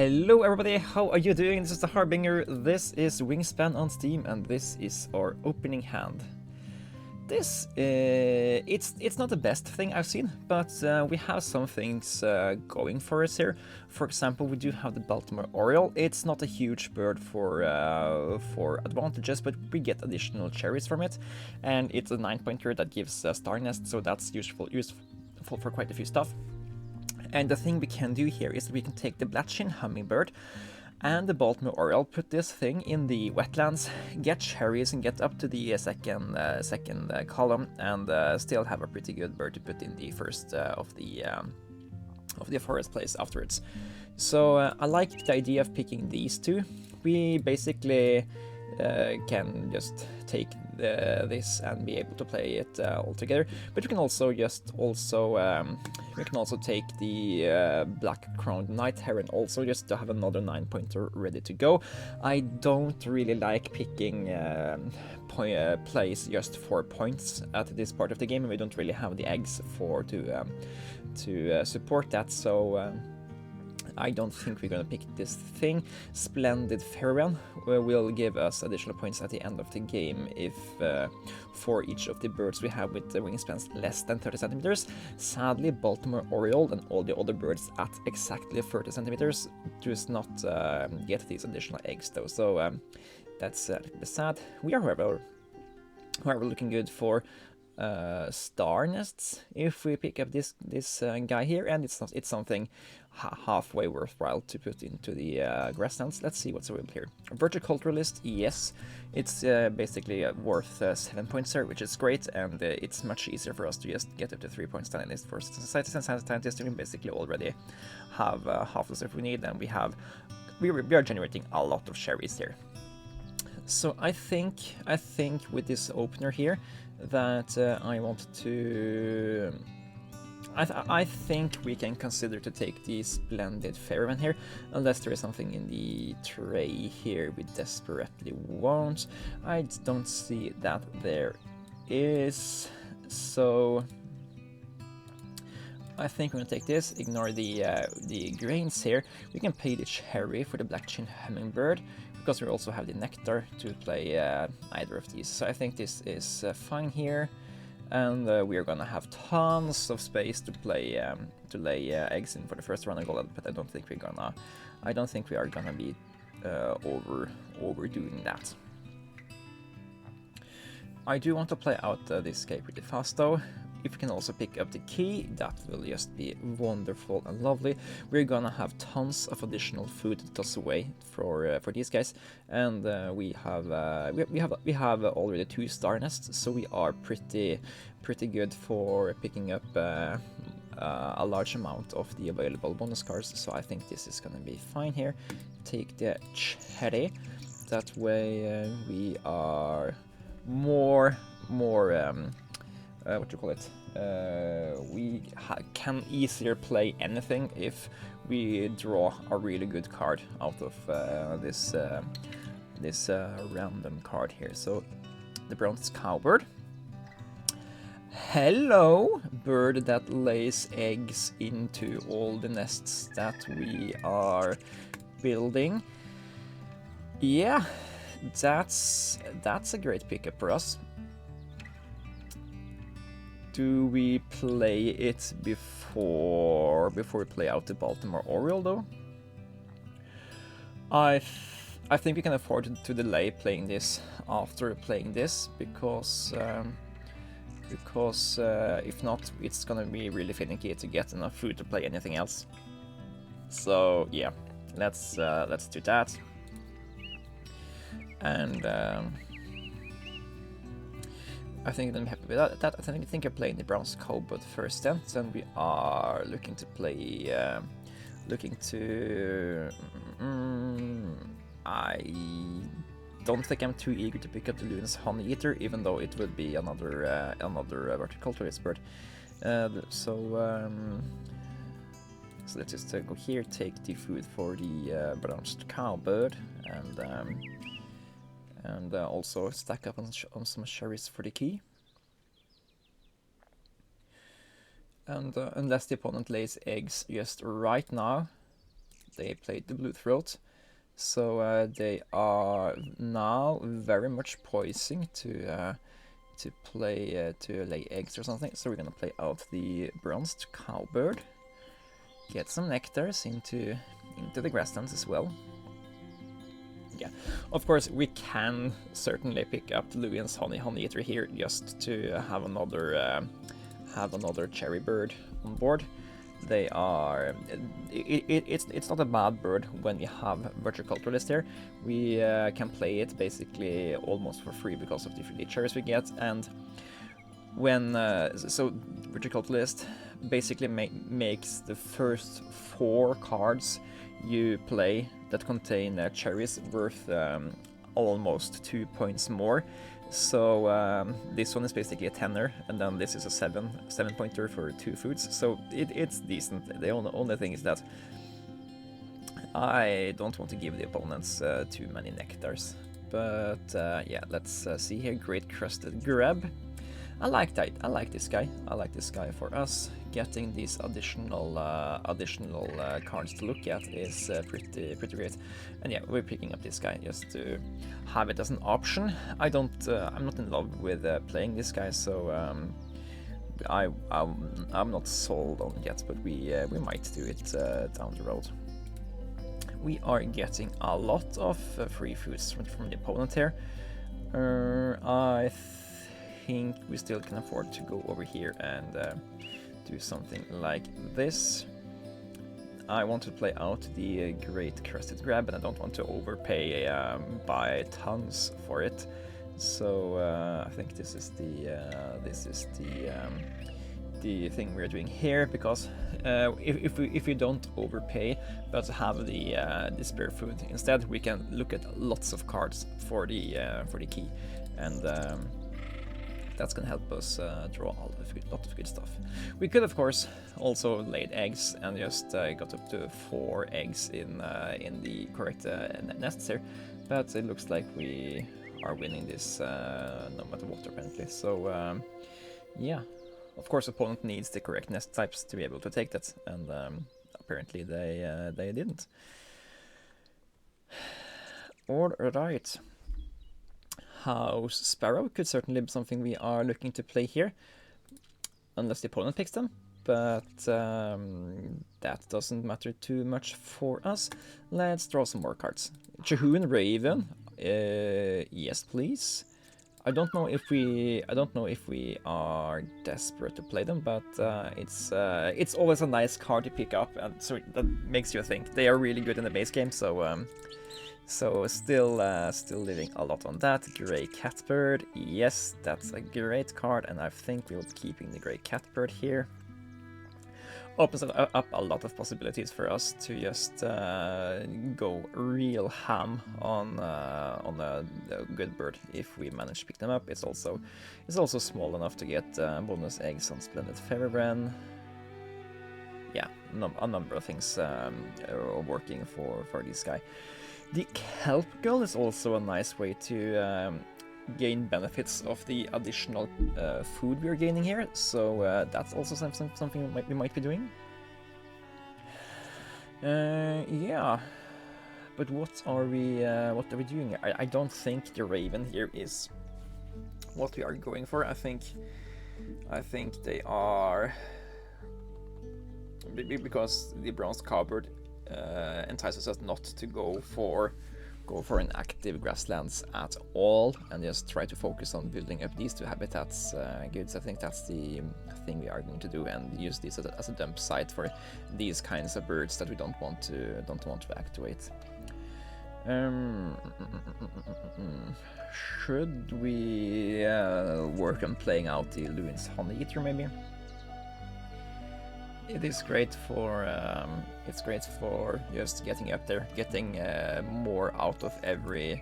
Hello everybody, how are you doing? This is the Harbinger, this is Wingspan on Steam, and this is our opening hand. This, it's not the best thing I've seen, but we have some things going for us here. For example, we do have the Baltimore Oriole. It's not a huge bird for advantages, but we get additional cherries from it, and it's a 9-pointer that gives a star nest, so that's useful for quite a few stuff. And the thing we can do here is we can take the black-chinned hummingbird and the Baltimore Oriole, put this thing in the wetlands, get cherries and get up to the second column, and still have a pretty good bird to put in the first of the forest place afterwards. So I like the idea of picking these two. We basically can just take this and be able to play it all together, but we can also take the black-crowned night heron also, just to have another 9-pointer ready to go. I don't really like picking plays just for points at this part of the game, and we don't really have the eggs to support that, so I don't think we're gonna pick this thing. Splendid Farewell will give us additional points at the end of the game if for each of the birds we have with the wingspans less than 30 centimeters. Sadly, Baltimore Oriole and all the other birds at exactly 30 centimeters does not get these additional eggs though, so that's a little bit sad. We are, however, looking good for star nests if we pick up this guy here, and it's something halfway worthwhile to put into the grasslands. Let's see what's available here. Virticulturalist, yes, it's basically worth 7 points here, which is great, and it's much easier for us to just get up to 3 points than it is for scientists. We basically already have half the stuff we need, and we are generating a lot of cherries here. So I think with this opener here that I want to... I think we can consider to take the Splendid Fairman here, unless there is something in the tray here we desperately won't. I don't see that there is, so I think we're gonna take this, ignore the grains here. We can pay the cherry for the black-chinned hummingbird, because we also have the nectar to play either of these. So I think this is fine here, and we are gonna have tons of space to lay eggs in for the first round of gold, but I don't think we are gonna be overdoing that. I do want to play out this guy pretty fast though. If we can also pick up the key, that will just be wonderful and lovely. We're gonna have tons of additional food to toss away for these guys, and we have already 2 star nests, so we are pretty good for picking up a large amount of the available bonus cards. So I think this is gonna be fine here. Take the cherry. That way we are more what do you call it? We can easier play anything if we draw a really good card out of this random card here. So the bronze cowbird. Hello, bird that lays eggs into all the nests that we are building. Yeah, that's a great pickup for us. Do we play it before we play out the Baltimore Oriole though? I think we can afford to delay playing this after playing this, because if not, it's gonna be really finicky to get enough food to play anything else. So yeah, let's do that. And I think I'm happy with that. I think I'm playing the bronze cowbird first then we are looking to play, I don't think I'm too eager to pick up the Loon's honey eater, even though it would be another Virticulturalist bird. So let's just go here, take the food for the bronze cowbird, and also stack up on some cherries for the key. And unless the opponent lays eggs just right now, they played the blue throat. So they are now very much poising to play to lay eggs or something. So we're gonna play out the bronzed cowbird, get some nectars into the grasslands as well. Yeah, of course we can certainly pick up Lewin's honey eater here just to have another cherry bird on board. They are it's not a bad bird when we have Virticulturalist here. We can play it basically almost for free because of the free cherries we get, and when so Virticulturalist basically makes the first 4 cards you play that contain cherries worth almost 2 points more. So this one is basically a 10er, and then this is a 7 pointer for 2 foods. So it's decent. The only thing is that I don't want to give the opponents too many nectars. But yeah, let's see here. Great Crested Grab. I like that. I like this guy. I like this guy for us. Getting these additional cards to look at is pretty great. And yeah, we're picking up this guy just to have it as an option. I'm not in love with playing this guy, so I'm not sold on it yet. But we might do it down the road. We are getting a lot of free foods from the opponent here. I think we still can afford to go over here and do something like this. I want to play out the Great Crested Grab, and I don't want to overpay by tons for it. So I think this is the thing we're doing here, because if we don't overpay but have the spare food instead, we can look at lots of cards for the key, and that's gonna help us draw a lot of good stuff. We could, of course, also laid eggs and just got up to 4 eggs in the correct nests here, but it looks like we are winning this no matter what, apparently. So yeah, of course, opponent needs the correct nest types to be able to take that, and apparently they didn't. All right. House Sparrow could certainly be something we are looking to play here, unless the opponent picks them, but that doesn't matter too much for us. Let's draw some more cards. Chahoon Raven, yes please. I don't know if we are desperate to play them, but it's always a nice card to pick up, and so that makes you think. They are really good in the base game, so still living a lot on that. Grey Catbird, yes, that's a great card, and I think we'll be keeping the Grey Catbird here. Opens up a lot of possibilities for us to just go real ham on a good bird if we manage to pick them up. It's also small enough to get bonus eggs on Splendid Featherbren. Yeah, a number of things are working for this guy. The Kelp Gull is also a nice way to gain benefits of the additional food we're gaining here, so that's also something we might be doing. Yeah, but what are we doing? I don't think the Raven here is what we are going for. I think they are, because the bronze cowbird entices us not to go for an active grasslands at all, and just try to focus on building up these 2 habitats goods. I think that's the thing we are going to do, and use this as a dump site for these kinds of birds that we don't want to activate. Should we work on playing out the Lewin's Honey Eater maybe? It is great for just getting up there, getting more out of every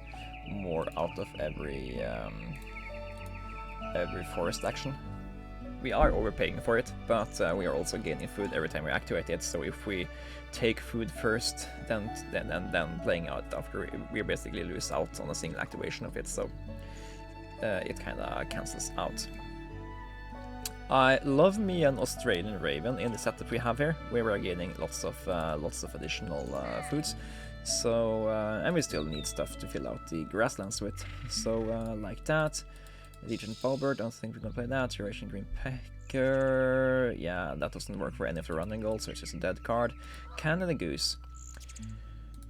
forest action. We are overpaying for it, but we are also gaining food every time we activate it. So if we take food first, then playing out after, we basically lose out on a single activation of it. So it kind of cancels out. I love me an Australian raven in the setup we have here, where we're gaining lots of additional foods. So and we still need stuff to fill out the grasslands with. So like that. Legion Bowbird, don't think we're gonna play that. Duration Green Pecker, yeah, that doesn't work for any of the running goals, so it's just a dead card. Canada Goose.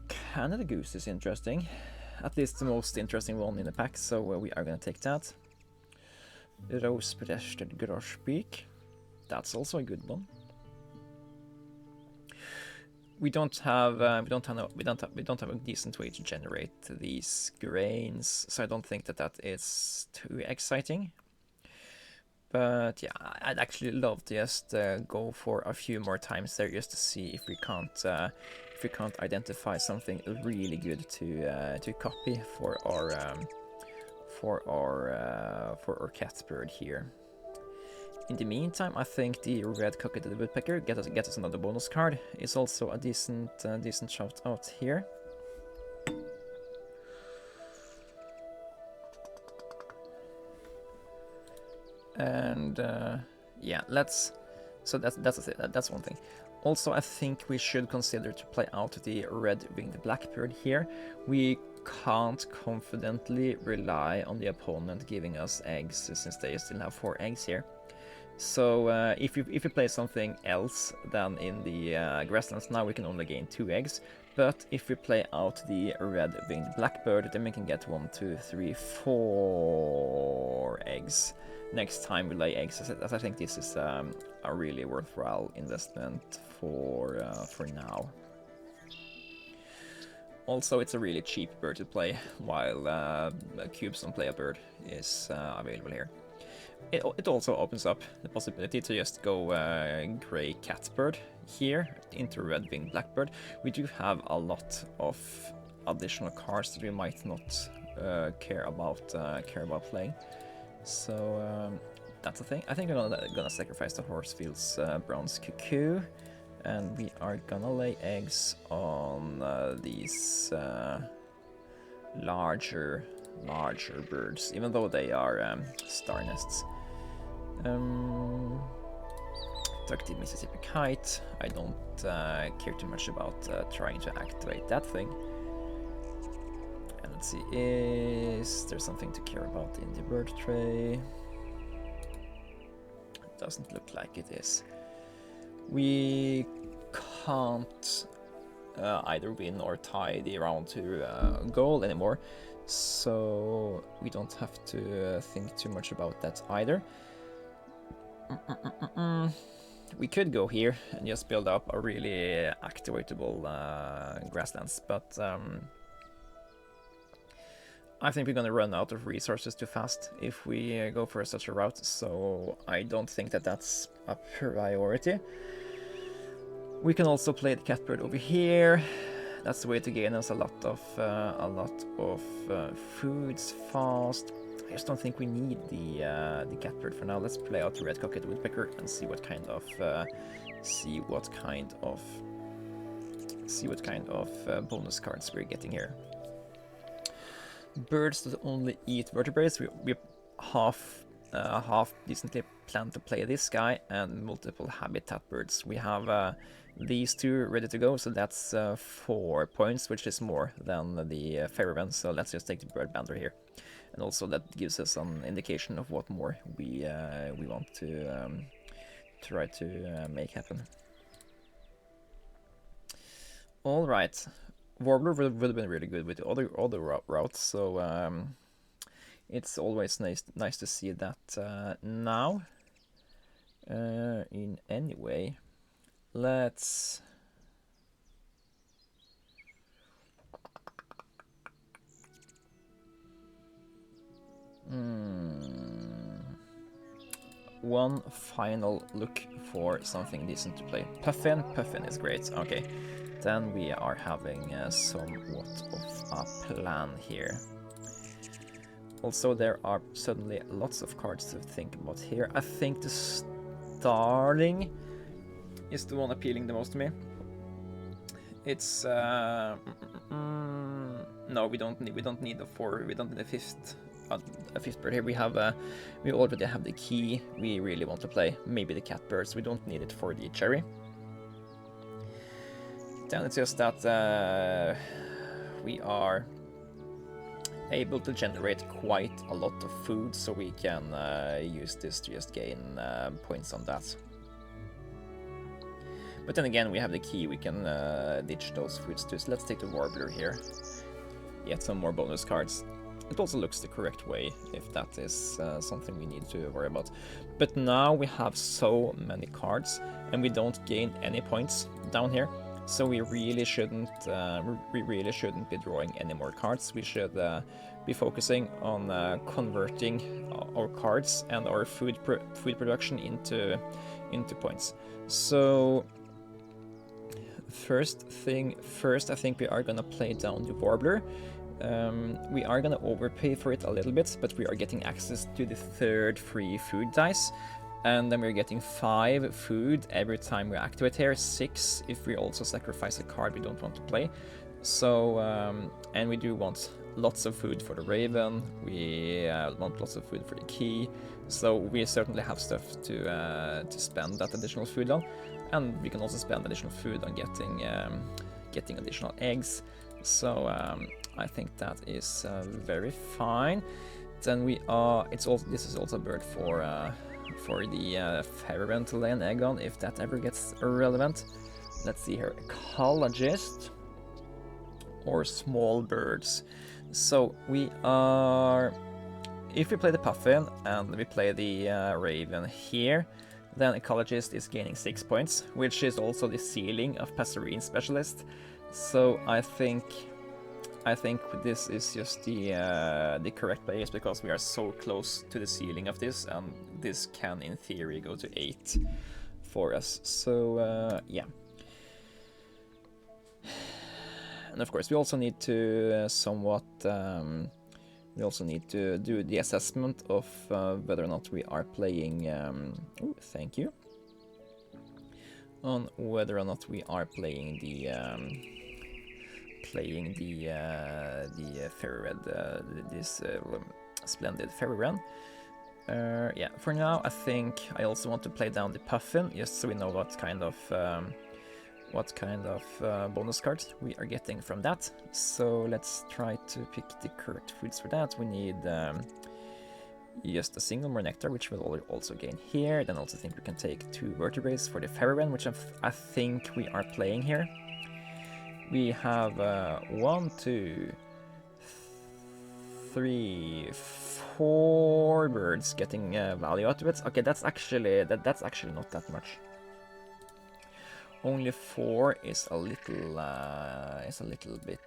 Canada Goose is interesting. At least the most interesting one in the pack, so we are gonna take that. Rose-breasted Grosbeak. That's also a good one. We don't have a decent way to generate these grains, so I don't think that is too exciting. But yeah, I'd actually love to just go for a few more times there just to see if we can't identify something really good to copy for our catbird here. In the meantime, I think the red-cockaded woodpecker get us another bonus card. It's also a decent shout out here. And yeah, so that's one thing. Also, I think we should consider to play out the red-winged blackbird here. We can't confidently rely on the opponent giving us eggs, since they still have 4 eggs here. So if you play something else than in the grasslands now, we can only gain 2 eggs. But if we play out the red-winged blackbird, then we can get 1, 2, 3, 4 eggs next time we lay eggs. As I think this is a really worthwhile investment for now. Also, it's a really cheap bird to play, while Cubes on Play a Bird is available here. It also opens up the possibility to just go grey catbird here into red-winged blackbird. We do have a lot of additional cards that we might not care about playing. So that's the thing. I think I'm gonna sacrifice the Horsefield's bronze cuckoo, and we are gonna lay eggs on these larger birds, even though they are star nests. Tucked in Mississippi Kite. I don't care too much about trying to activate that thing. And let's see, is there something to care about in the bird tray? Doesn't look like it is. We can't either win or tie the round to goal anymore, so we don't have to think too much about that either. We could go here and just build up a really activatable grasslands, but I think we're gonna run out of resources too fast if we go for such a route, so I don't think that that's a priority. We can also play the catbird over here. That's the way to gain us a lot of foods fast. I just don't think we need the catbird for now. Let's play out the red-cockaded woodpecker and see what kind of bonus cards we're getting here. Birds that only eat vertebrates. We half decently plan to play this guy and multiple habitat birds. We have these 2 ready to go, so that's 4 points, which is more than the fairy one. So let's just take the bird bander here, and also that gives us an indication of what more we want to try to make happen. All right. Warbler would have been really good with the other routes, so it's always nice to see that now. In any way, let's one final look for something decent to play. Puffin is great. Okay. Then we are having somewhat of a plan here. Also, there are suddenly lots of cards to think about here. I think the Starling is the one appealing the most to me. It's No, we don't need the 4. We don't need a fifth bird here. We already have the key we really want to play. Maybe the catbirds. We don't need it for the cherry. Then it's just that we are able to generate quite a lot of food, so we can use this to just gain points on that. But then again, we have the key, we can ditch those foods too. So let's take the warbler here. Get some more bonus cards. It also looks the correct way, if that is something we need to worry about. But now we have so many cards, and we don't gain any points down here. So we really shouldn't be drawing any more cards. We should be focusing on converting our cards and our food production into points. So first thing first, I think we are gonna play down the warbler. We are gonna overpay for it a little bit, but we are getting access to the 3rd free food dice. And then we're getting 5 food every time we activate here, 6 if we also sacrifice a card we don't want to play. So, and we do want lots of food for the raven, we want lots of food for the key, so we certainly have stuff to spend that additional food on. And we can also spend additional food on getting additional eggs, so I think that is very fine. Then we are, this is also a bird for the fairy wren to lay an egg on, if that ever gets relevant. Let's see here, ecologist or small birds. So we are, if we play the puffin and we play the raven here, then ecologist is gaining 6 points, which is also the ceiling of passerine specialist. So I think this is just the correct place, because we are so close to the ceiling of this, and this can in theory go to 8 for us. So yeah. And of course we also need to we also need to do the assessment of whether or not we are playing oh, thank you, on whether or not we are playing the fairy red, this splendid fairy wren. Yeah, for now I think I also want to play down the puffin, just so we know what kind of bonus cards we are getting from that. So let's try to pick the correct foods for that. We need just a single more nectar, which we'll also gain here. Then I also think we can take 2 vertebrates for the fairy wren, which I think we are playing here. We have 1, 2, 3, 4 birds getting value out of it. Okay, that's actually not that much. Only 4 is a little bit.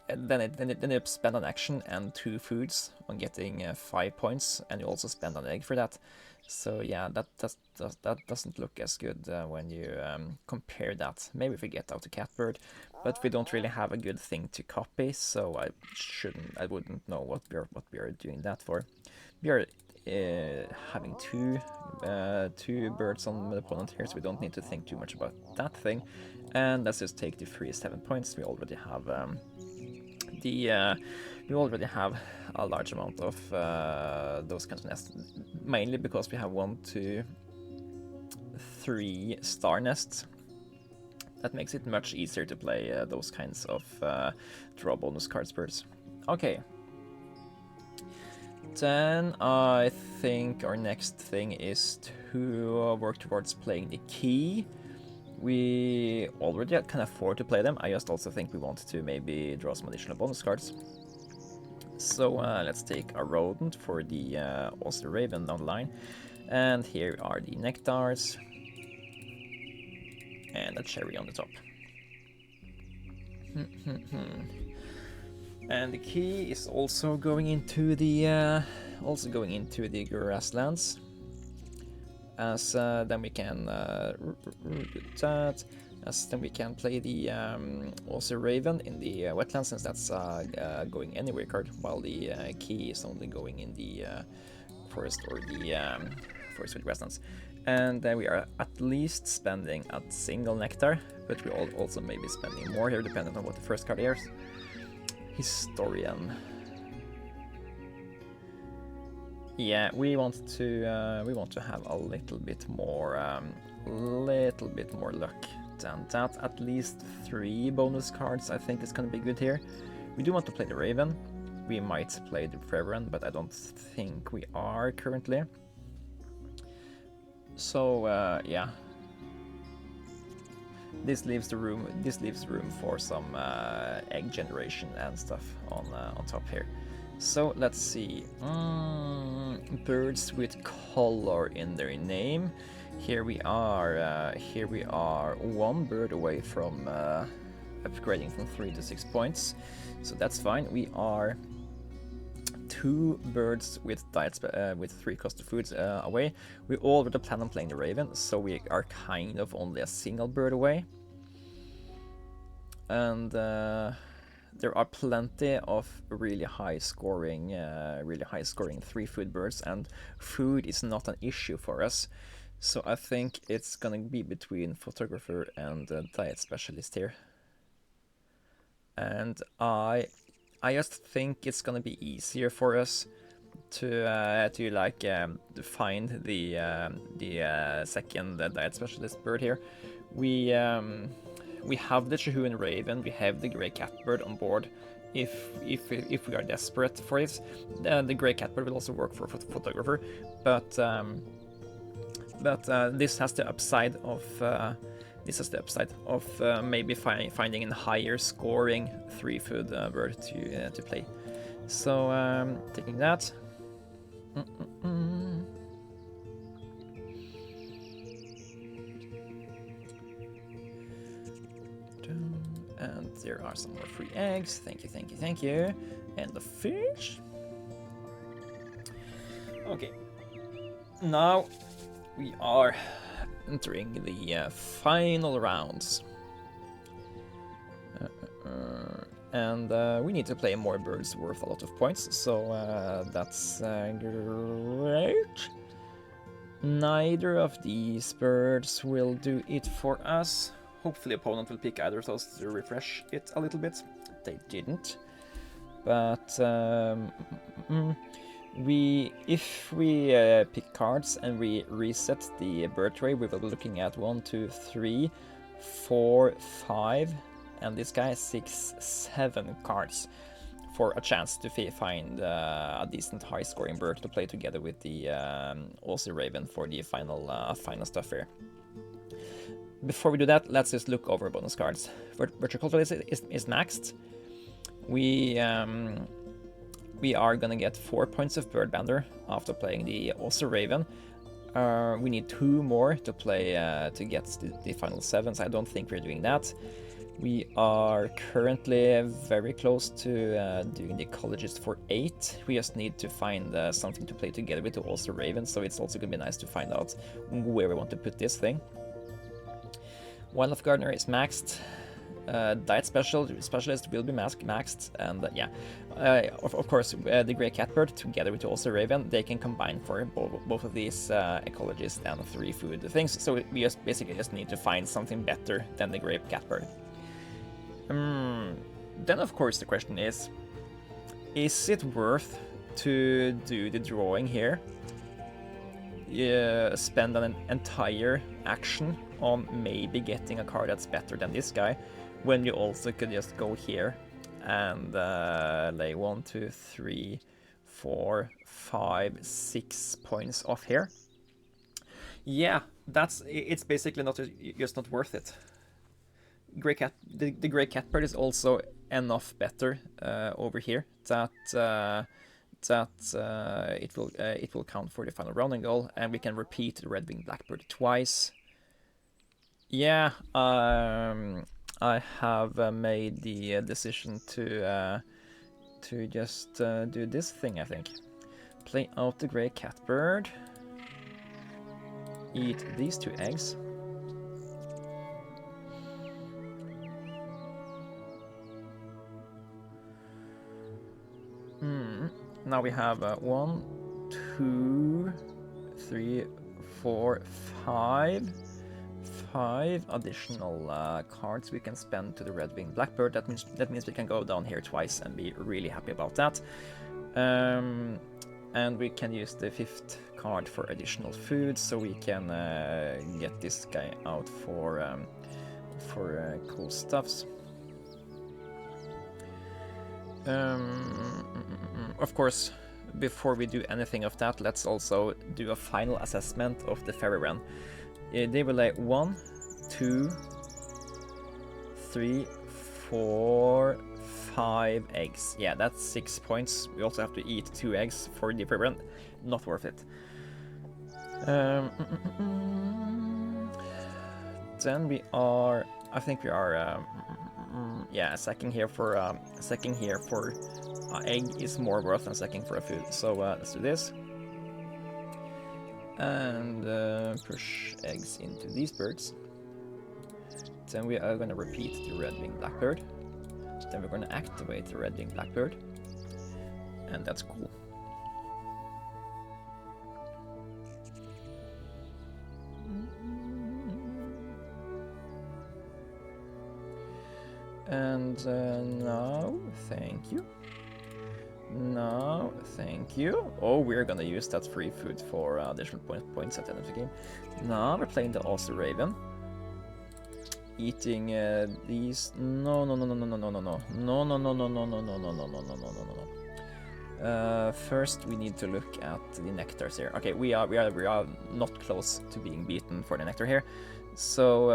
Then you spend an action and 2 foods on getting 5 points, and you also spend an egg for that. So yeah, that doesn't look as good when you compare that. Maybe if we get out a catbird, but we don't really have a good thing to copy, so I wouldn't know what we are doing that for. We are having two birds on the opponent here, so we don't need to think too much about that thing. And let's just take the 7 points. We already have we already have a large amount of those kinds of nests, mainly because we have 1, 2, 3 star nests. That makes it much easier to play those kinds of draw bonus cards birds. Okay. Then I think our next thing is to work towards playing the key. We already can afford to play them. I just also think we want to maybe draw some additional bonus cards. So let's take a rodent for the Aussie Raven down the line. And here are the nectars. And a cherry on the top. And the key is also going into the grasslands. As then we can then we can play the Aussie Raven in the wetlands, since that's going anywhere card, while the key is only going in the forest or the forest with grasslands. And then we are at least spending a single nectar, but we also may be spending more here, depending on what the first card is. Historian. Yeah, we want to have a little bit more luck than that. At least 3 bonus cards, I think, is gonna be good here. We do want to play the Raven. We might play the Reverend, but I don't think we are currently. So yeah, this leaves room for some egg generation and stuff on top here. So let's see. Birds with color in their name. Here we are 1 bird away from upgrading from 3 to 6 points, so that's fine. We are 2 birds with diets with 3 cost of foods away. We already plan on playing the Raven, so we are kind of only a single bird away. And there are plenty of really high scoring 3-food birds, and food is not an issue for us. So I think it's gonna be between photographer and diet specialist here. And I just think it's gonna be easier for us to find the second diet specialist bird here. We have the Chahun Raven, we have the Grey Catbird on board. If we are desperate for it, the Grey Catbird will also work for photographer. But this has the upside of maybe finding a higher scoring 3-food bird to play. So taking that. And there are some more free eggs. Thank you. And the fish. Okay. Now we are entering the final rounds. And we need to play more birds worth a lot of points, so that's great. Neither of these birds will do it for us. Hopefully opponent will pick either of those to refresh it a little bit. They didn't. But if we pick cards and we reset the bird tray, we will be looking at 1, 2, 3, 4, 5, and this guy 6, 7 cards for a chance to find a decent high-scoring bird to play together with the Aussie Raven for the final stuff here. Before we do that, let's just look over bonus cards. Virticulturalist is maxed. We are gonna get 4 points of Birdbander after playing the Aussie Raven. We need 2 more to play to get the final 7, so I don't think we're doing that. We are currently very close to doing the ecologist for 8. We just need to find something to play together with the Aussie Raven, so it's also gonna be nice to find out where we want to put this thing. Wildlife Gardener is maxed. Diet Specialist will be maxed, and yeah, of course, the Grey Catbird together with the Aussie Raven, they can combine for both of these ecologist and 3-food things, so we basically just need to find something better than the Grey Catbird. Then of course the question is it worth to do the drawing here? Spend an entire action on maybe getting a card that's better than this guy, when you also could just go here and lay 1, 2, 3, 4, 5, 6 points off here. Yeah, it's basically just not worth it. The Grey Catbird is also enough better over here that it will count for the final rounding goal, and we can repeat the Red-winged Blackbird twice. Yeah, I have made the decision to just do this thing, I think. Play out the Grey Catbird. Eat these 2 eggs. Now we have 1, 2, 3, for five additional cards we can spend to the red-winged blackbird. That means we can go down here twice and be really happy about that. And we can use the 5th card for additional food, so we can get this guy out for cool stuffs. Of course, before we do anything of that, let's also do a final assessment of the fairy wren. They will lay 1, 2, 3, 4, 5 eggs. Yeah, that's 6 points. We also have to eat 2 eggs for the fairy wren. Not worth it. Then we are, I think we are, yeah, sacking here for egg is more worth than sacking for a food. So let's do this. And push eggs into these birds. Then we are going to repeat the red-winged blackbird. Then we're going to activate the red-winged blackbird. And that's cool. And now, thank you. No, thank you. Oh, we're gonna use that free food for additional points at the end of the game. Now we're playing the Aussie Raven. Eating these. No. First, we need to look at the nectars here. Okay, we are not close to being beaten for the nectar here. So,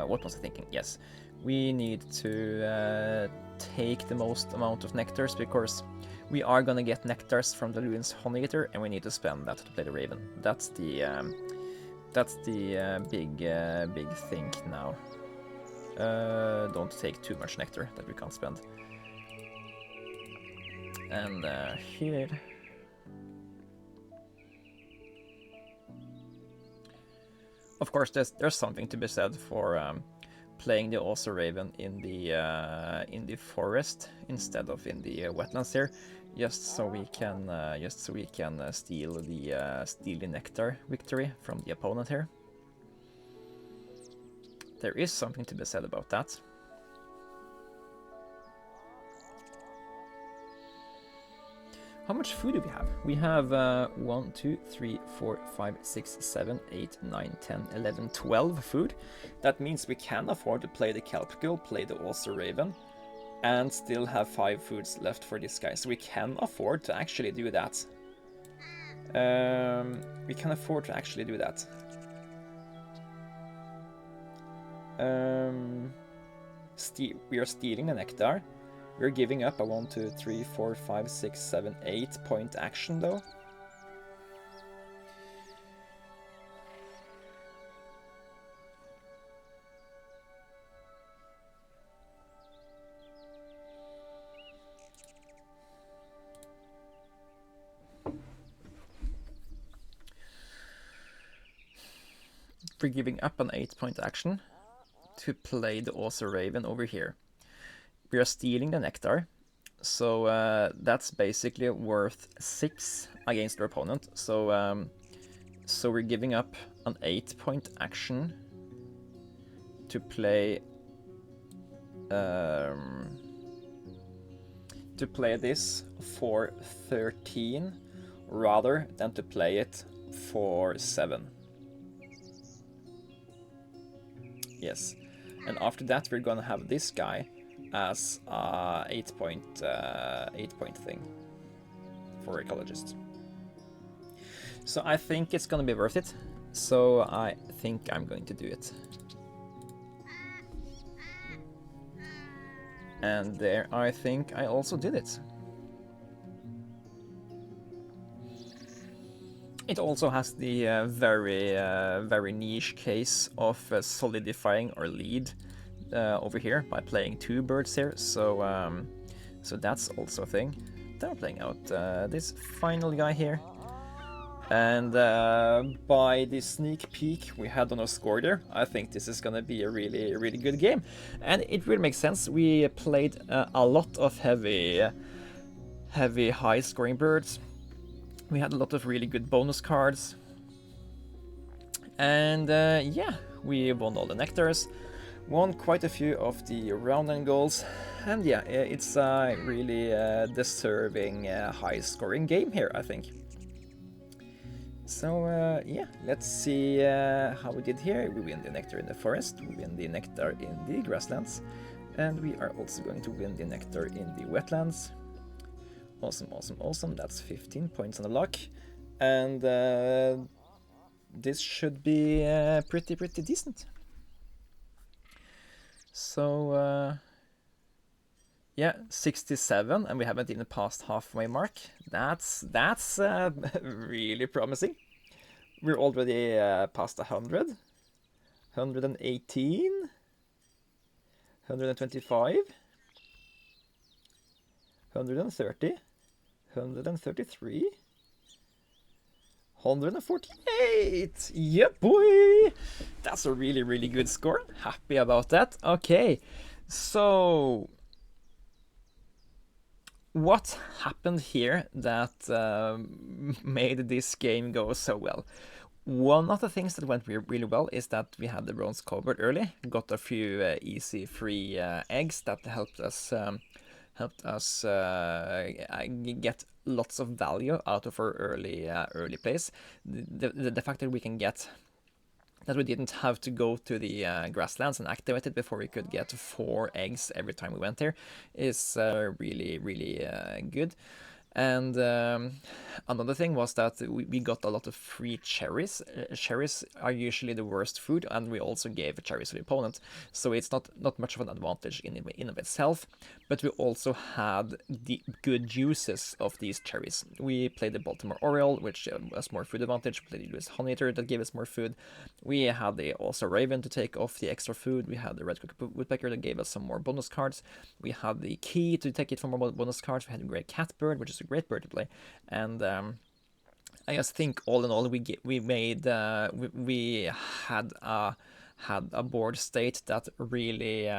what was I thinking? Yes, we need to take the most amount of nectars, because we are gonna get nectars from the Luin's Honey Eater, and we need to spend that to play the Raven. That's the big thing now. Don't take too much nectar that we can't spend. And here. Of course, there's something to be said for playing the Aussie Raven in the forest instead of in the wetlands here, just so we can steal the nectar victory from the opponent here. There is something to be said about that. How much food do we have? We have 1, 2, 3, 4, 5, 6, 7, 8, 9, 10, 11, 12 food. That means we can afford to play the Kelp Gull, play the Aussie Raven, and still have 5 foods left for this guy. So we can afford to actually do that. We can afford to actually do that. We are stealing the nectar. We're giving up a 1, 2, 3, 4, 5, 6, 7, 8 point action though. We're giving up an 8-point action to play the Aussie Raven over here. We are stealing the nectar, so that's basically worth 6 against our opponent. So so we're giving up an 8-point action to play this for 13 rather than to play it for 7. Yes, and after that we're gonna have this guy as a 8-point thing for ecologists. So I think it's gonna be worth it. So I think I'm going to do it. And there, I think I also did it. It also has the very niche case of solidifying our lead over here by playing 2 birds here, so so that's also a thing. Then we're playing out this final guy here, and by the sneak peek we had on our score there, I think this is gonna be a really good game, and it really makes sense. We played a lot of heavy high scoring birds. We had a lot of really good bonus cards. And yeah, we won all the nectars, won quite a few of the round end goals, and yeah, it's a really deserving high scoring game here, I think. So yeah, let's see how we did here. We win the nectar in the forest, we win the nectar in the grasslands, and we are also going to win the nectar in the wetlands. Awesome, awesome, awesome. That's 15 points on the luck, and this should be pretty decent. So yeah, 67, and we haven't even passed halfway mark. That's really promising. We're already past 100, 118, 125, 130, 133, 148. Yep, boy! That's a really good score. Happy about that. Okay, so what happened here that made this game go so well? One of the things that went really well is that we had the bronze covered early, got a few easy free eggs that helped us get lots of value out of our early plays. The fact that we can get that we didn't have to go to the grasslands and activate it before we could get 4 eggs every time we went there is really good. And another thing was that we got a lot of free cherries. Cherries are usually the worst food, and we also gave cherries to the opponent, so it's not much of an advantage in of itself. But we also had the good uses of these cherries. We played the Baltimore Oriole, which was more food advantage. We played the US Honey Eater that gave us more food. We had the also Raven to take off the extra food. We had the Red Woodpecker that gave us some more bonus cards. We had the Key to take it for more bonus cards. We had the Grey Catbird, which is a great bird to play. And I just think all in all, we had a board state that really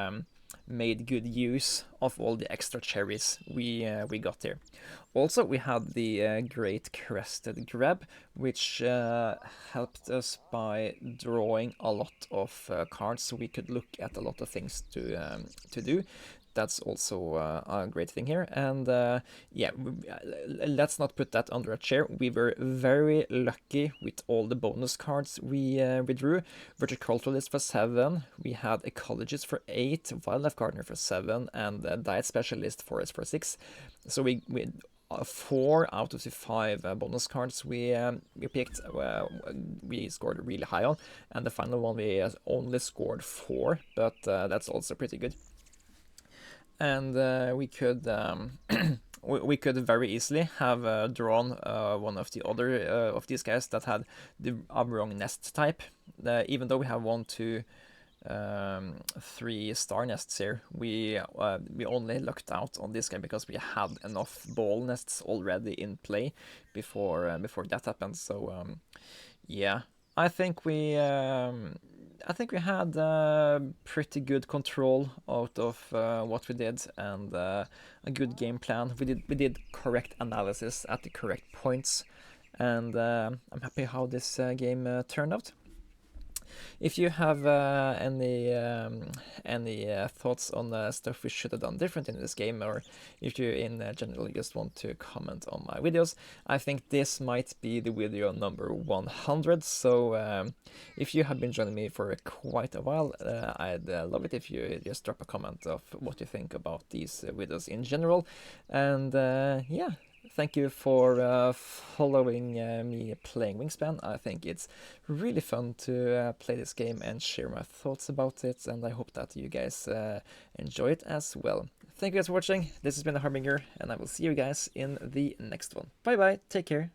made good use of all the extra cherries we got there. Also, we had the Great Crested Grab, which helped us by drawing a lot of cards, so we could look at a lot of things to do. That's also a great thing here. And yeah, let's not put that under a chair. We were very lucky with all the bonus cards we drew. Virticulturalist for 7, we had Ecologist for 8, Wildlife Gardener for 7, and Diet Specialist for 6. So we 4 out of the 5 bonus cards we picked, we scored really high on, and the final one we only scored 4, but that's also pretty good. And we could we could very easily have drawn one of the other of these guys that had the wrong nest type. Even though we have 1, 2, 3 star nests here, we only lucked out on this guy because we had enough ball nests already in play before that happened. So yeah, I think we had pretty good control out of what we did, and a good game plan. We did correct analysis at the correct points, and I'm happy how this game turned out. If you have any thoughts on stuff we should have done different in this game, or if you in general just want to comment on my videos, I think this might be the video number 100. So if you have been joining me for quite a while, I'd love it if you just drop a comment of what you think about these videos in general. And yeah, thank you for following me playing Wingspan. I think it's really fun to play this game and share my thoughts about it, and I hope that you guys enjoy it as well. Thank you guys for watching. This has been the Harbinger, and I will see you guys in the next one. Bye bye, take care.